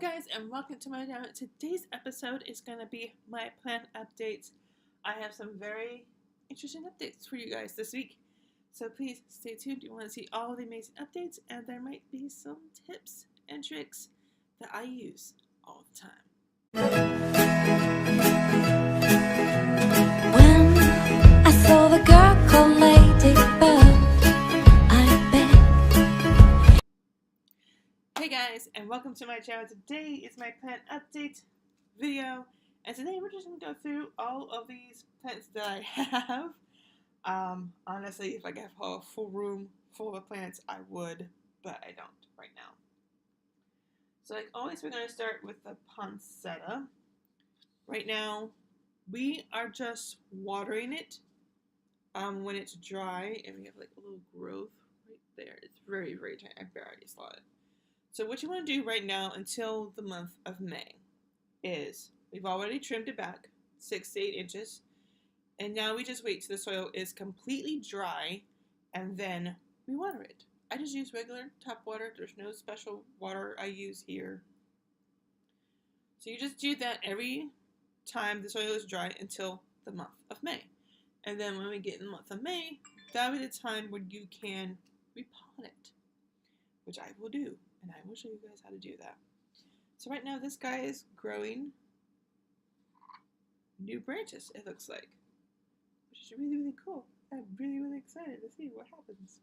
guys, and welcome to my channel. Today's episode is going to be my plant updates. I have some very interesting updates for you guys this week, so please stay tuned. You want to see all the amazing updates, and there might be some tips and tricks that I use all the time. When I saw the girl called Ladybug, I bet. Hey guys, and welcome to my channel. Today is my plant update video, and today we're just going to go through all of these plants that I have. Honestly, if I could have a full room full of plants, I would, but I don't right now. So like always, we're going to start with the poinsettia. Right now, we are just watering it when it's dry, and we have like a little growth right there. It's very, very tiny. I barely saw it. So what you want to do right now until the month of May is we've already trimmed it back 6 to 8 inches, and now we just wait till the soil is completely dry, and then we water it. I just use regular tap water. There's no special water I use here. So you just do that every time the soil is dry until the month of May. And then when we get in the month of May, that will be the time when you can repot it, which I will do. And I will show you guys how to do that. So right now this guy is growing new branches, it looks like, which is really, really cool. I'm really, really excited to see what happens.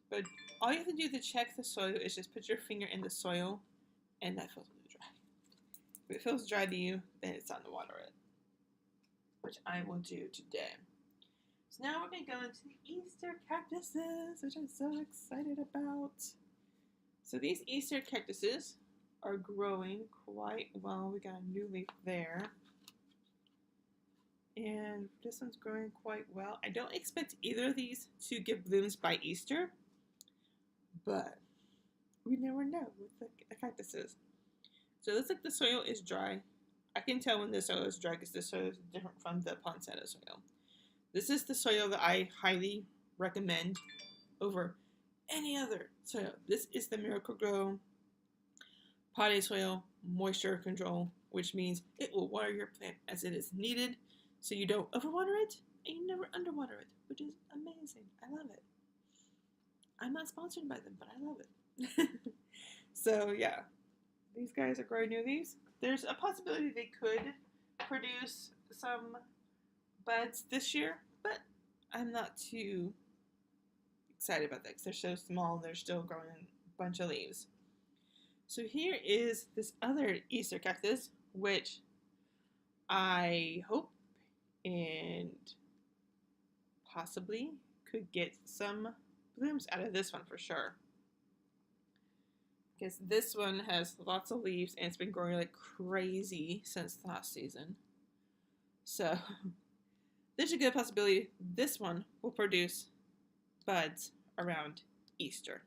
But all you have to do to check the soil is just put your finger in the soil, and that feels really dry. If it feels dry to you, then it's time to water it, which I will do today. So now we're going to go into the Easter cactuses, which I'm so excited about. So these Easter cactuses are growing quite well. We got a new leaf there. And this one's growing quite well. I don't expect either of these to give blooms by Easter, but we never know with the cactuses. So it looks like the soil is dry. I can tell when the soil is dry because the soil is different from the poinsettia soil. This is the soil that I highly recommend over any other soil. This is the Miracle-Gro potting soil moisture control, which means it will water your plant as it is needed, so you don't overwater it and you never underwater it, which is amazing. I love it. I'm not sponsored by them, but I love it. So yeah, these guys are growing new leaves. There's a possibility they could produce some buds this year, but I'm not too excited about that because they're so small. They're still growing a bunch of leaves. So here is this other Easter cactus, which I hope and possibly could get some blooms out of this one for sure, because this one has lots of leaves and it's been growing like crazy since last season. So there's a good possibility this one will produce buds around Easter.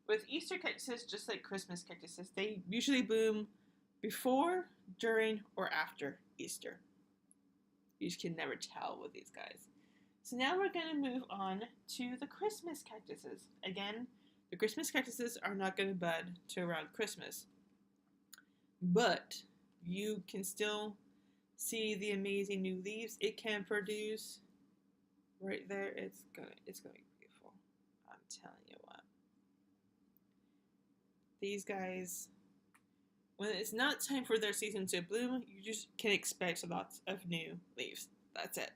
With Easter cactuses, just like Christmas cactuses, they usually bloom before, during, or after Easter. You just can never tell with these guys. So now we're going to move on to the Christmas cactuses. Again, the Christmas cactuses are not going to bud to around Christmas, but you can still see the amazing new leaves it can produce. Right there, it's going to be beautiful. I'm telling you what. These guys, when it's not time for their season to bloom, you just can expect lots of new leaves. That's it.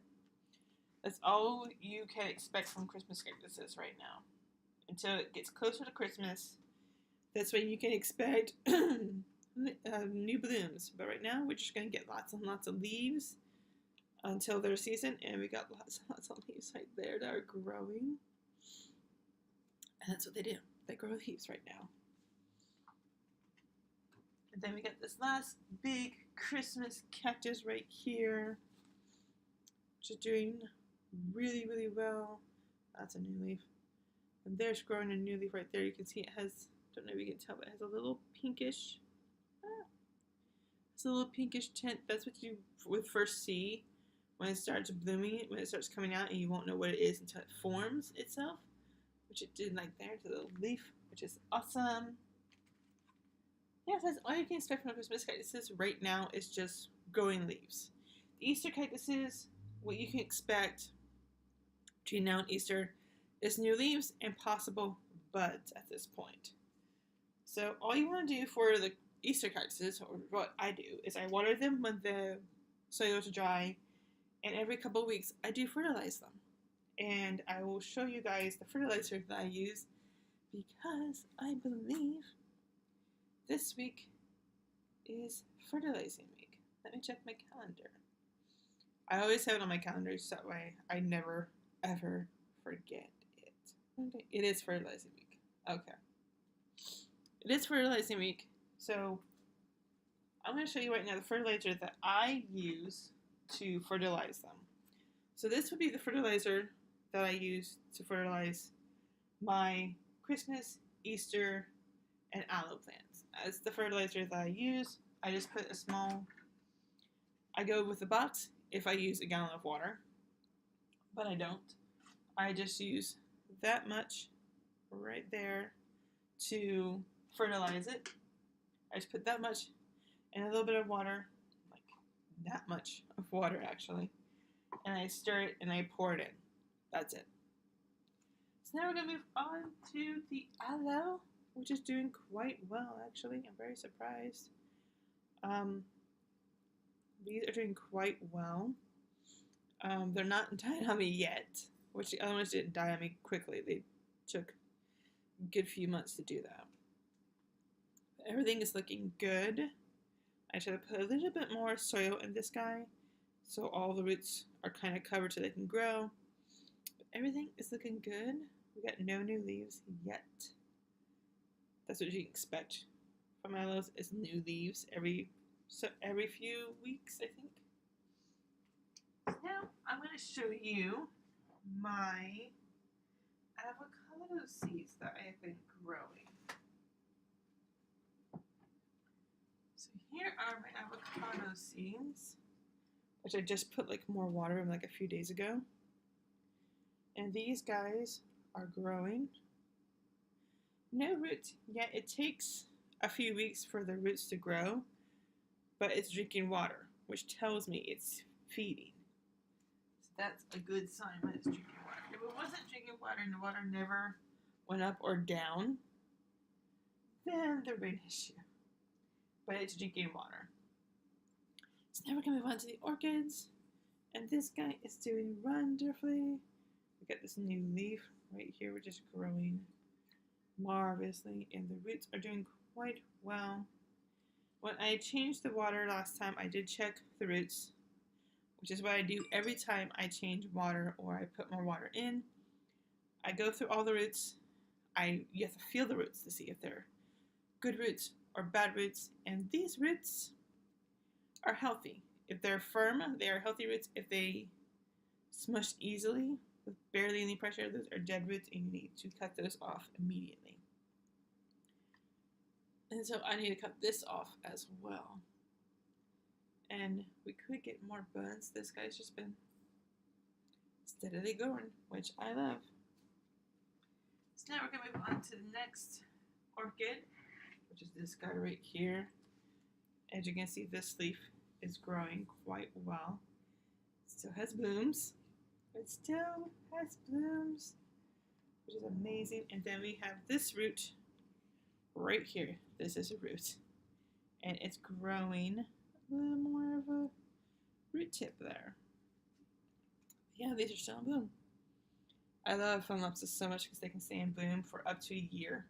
That's all you can expect from Christmas cactuses right now. Until it gets closer to Christmas, that's when you can expect new blooms. But right now, we're just going to get lots and lots of leaves until their season, and we got lots and lots of leaves right there that are growing. And that's what they do. They grow leaves right now. And then we got this last big Christmas cactus right here, which is doing really, really well. That's a new leaf. And there's growing a new leaf right there. You can see it has, don't know if you can tell, but it has a little pinkish, it's a little pinkish tint. That's what you would first see when it starts blooming, when it starts coming out, and you won't know what it is until it forms itself, which it did like there to the leaf, which is awesome. Yeah, that's all you can expect from Christmas cactuses right now is just growing leaves. The Easter cactuses, what you can expect between now and Easter is new leaves and possible buds at this point. So all you want to do for the Easter cactuses, or what I do, is I water them when the soils are dry, and every couple of weeks I do fertilize them. And I will show you guys the fertilizer that I use because I believe this week is fertilizing week. Let me check my calendar. I always have it on my calendar so that way I never ever forget it. Okay, it is fertilizing week. Okay. It is fertilizing week, so I'm going to show you right now the fertilizer that I use to fertilize them. So this would be the fertilizer that I use to fertilize my Christmas, Easter, and aloe plants. As the fertilizer that I use, I just put a small, I go with the box if I use a gallon of water, but I don't. I just use that much right there to fertilize it. I just put that much and a little bit of water, like that much of water actually, and I stir it and I pour it in. That's it. So now we're going to move on to the aloe, which is doing quite well actually. I'm very surprised. These are doing quite well. They're not dying on me yet, which the other ones didn't die on me quickly. They took a good few months to do that. But everything is looking good. I try to put a little bit more soil in this guy so all the roots are kind of covered so they can grow. But everything is looking good. We got no new leaves yet. That's what you can expect from aloes, is new leaves every few weeks, I think. So now I'm going to show you my avocado seeds that I have been growing. So here are my avocado seeds, which I just put like more water in like a few days ago. And these guys are growing. No roots yet. It takes a few weeks for the roots to grow, but it's drinking water, which tells me it's feeding. So that's a good sign when it's drinking water. If it wasn't drinking water and the water never went up or down, then there'd be an issue. But it's drinking water. So now we're going to move on to the orchids. And this guy is doing wonderfully. We got this new leaf right here, which is growing marvelously. And the roots are doing quite well. When I changed the water last time, I did check the roots, which is what I do every time I change water or I put more water in. I go through all the roots. You have to feel the roots to see if they're good roots or bad roots. And these roots are healthy. If they're firm, they are healthy roots. If they smush easily with barely any pressure, those are dead roots and you need to cut those off immediately. And so I need to cut this off as well. And we could get more buds. This guy's just been steadily going, which I love. So now we're going to move on to the next orchid, which is this guy right here. As you can see, this leaf is growing quite well. It still has blooms. It still has blooms, which is amazing. And then we have this root right here. This is a root. And it's growing a little more of a root tip there. Yeah, these are still in bloom. I love phalaenopsis so much because they can stay in bloom for up to a year,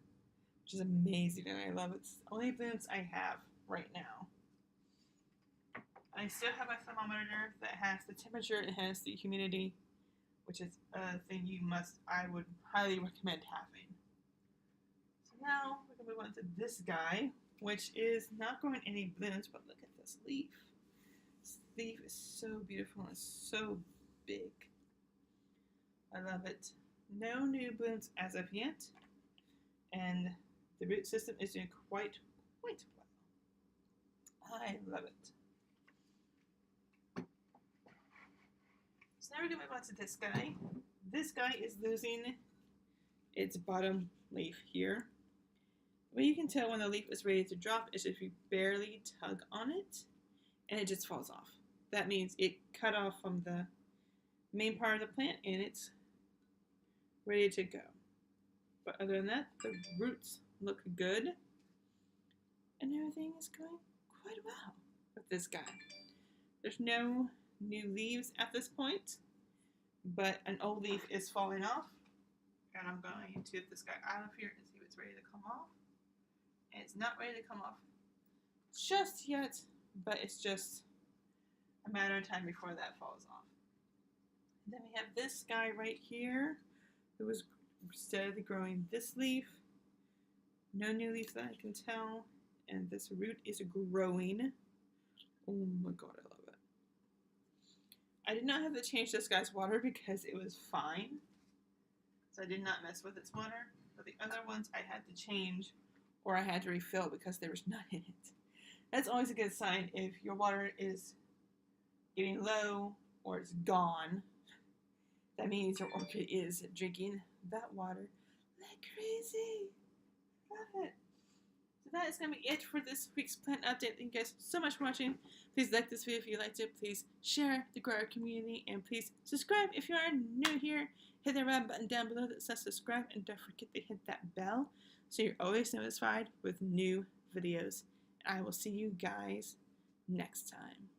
which is amazing, and I love it. It's the only blooms I have right now. I still have my thermometer that has the temperature and has the humidity, which is a thing I would highly recommend having. So now we're going to move on to this guy, which is not growing any blooms, but look at this leaf. This leaf is so beautiful and so big. I love it. No new blooms as of yet, and the root system is doing quite well. I love it. So now we're going to move on to this guy. This guy is losing its bottom leaf here, What you can tell when the leaf is ready to drop is if you barely tug on it and it just falls off. That means it cut off from the main part of the plant and it's ready to go. But other than that, the roots look good and everything is going quite well with this guy. There's no new leaves at this point, but an old leaf is falling off, and I'm going to get this guy out of here and see if it's ready to come off. And it's not ready to come off just yet, but it's just a matter of time before that falls off. And then we have this guy right here who is steadily growing this leaf. No new leaves that I can tell, and this root is growing. Oh my god, I love it. I did not have to change this guy's water because it was fine. So I did not mess with its water. But the other ones I had to change or I had to refill because there was none in it. That's always a good sign if your water is getting low or it's gone. That means your orchid is drinking that water like crazy. Love it. So that is going to be it for this week's plant update. Thank you guys so much for watching. Please like this video if you liked it. Please share to grow our community. And please subscribe if you are new here. Hit the red button down below that says subscribe. And don't forget to hit that bell so you're always notified with new videos. And I will see you guys next time.